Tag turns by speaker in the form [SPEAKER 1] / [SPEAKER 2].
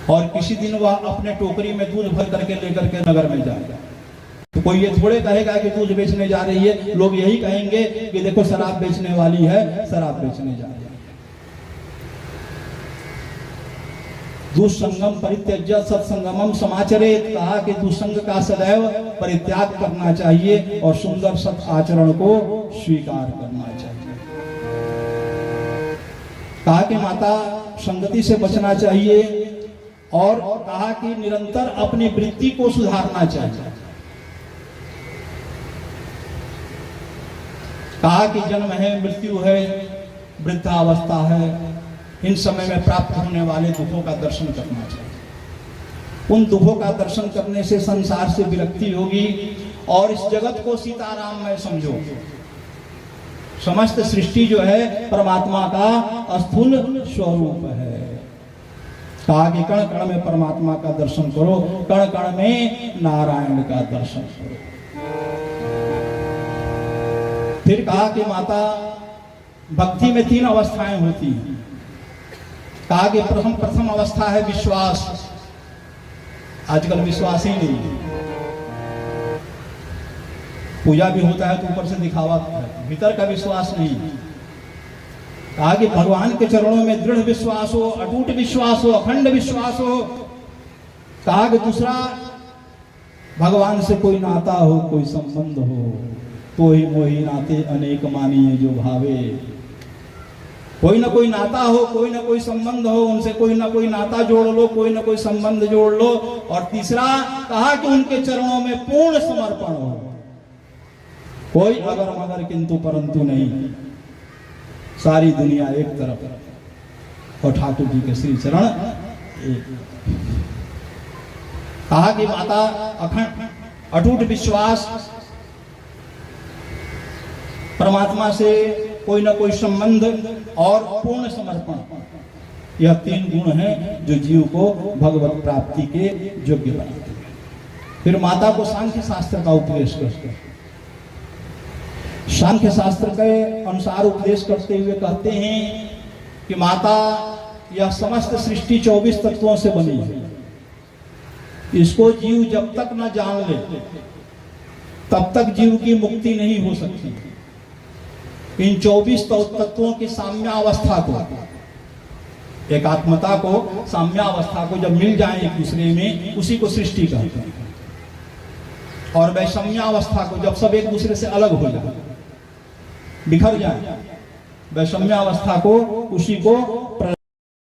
[SPEAKER 1] और किसी दिन वह अपने टोकरी में दूध भर करके लेकर के नगर में जाएगा, तो कोई ये थोड़े कहेगा कि दूध बेचने जा रही है। लोग यही कहेंगे कि देखो शराब बेचने वाली है, शराब बेचने जा रही है। दुसंगम परित्यज्य सत्संगमम समाचरेत, कहा कि दुसंग का सदैव परित्याग करना चाहिए और सुंदर सत आचरण को स्वीकार करना चाहिए। कहा कि माता संगति से बचना चाहिए और कहा कि निरंतर अपनी वृत्ति को सुधारना चाहिए। कहा कि जन्म है, मृत्यु है, वृद्धावस्था है, इन समय में प्राप्त होने वाले दुखों का दर्शन करना चाहिए। उन दुखों का दर्शन करने से संसार से विरक्ति होगी और इस जगत को सीताराम में समझो। समस्त सृष्टि जो है परमात्मा का स्थूल स्वरूप है। कहा कि कण कण में परमात्मा का दर्शन करो, कण कण में नारायण का दर्शन करो। फिर कहा कि माता भक्ति में 3 अवस्थाएं होती हैं। कहा कि प्रथम अवस्था है विश्वास। आजकल विश्वास ही नहीं है। पूजा भी होता है तो ऊपर से दिखावा है, भीतर का विश्वास नहीं। कहा कि भगवान के चरणों में दृढ़ विश्वास हो, अटूट विश्वास हो, अखंड विश्वास हो। कहा कि दूसरा भगवान से कोई नाता हो, कोई संबंध हो, तो ही मोही नाते अनेक मानिए जो भावे। कोई ना कोई नाता हो, कोई ना कोई संबंध हो, उनसे कोई ना कोई नाता जोड़ लो, कोई ना कोई संबंध जोड़ लो। और तीसरा कहा कि उनके चरणों में पूर्ण समर्पण हो, कोई अगर मगर किंतु परंतु नहीं। सारी दुनिया एक तरफ और ठाकुर जी के श्री चरण एक। कहा कि माता अखंड अटूट विश्वास, परमात्मा से कोई ना कोई संबंध और पूर्ण समर्पण, यह 3 गुण हैं जो जीव को भगवत प्राप्ति के योग्य बनाते हैं। फिर माता को सांख्य शास्त्र का उपदेश करते हैं। सांख्य शास्त्र के अनुसार उपदेश करते हुए कहते हैं कि माता यह समस्त सृष्टि 24 तत्वों से बनी है। इसको जीव जब तक न जान ले तब तक जीव की मुक्ति नहीं हो सकती। इन 24 तत्वों की साम्यावस्था को, एकात्मता को, साम्यावस्था को जब मिल जाए एक दूसरे में, उसी को सृष्टि कहते हैं। और वैषम्यावस्था को, जब सब एक दूसरे से अलग हो जाए, बिखर जाए, वैषम्यावस्था को, उसी को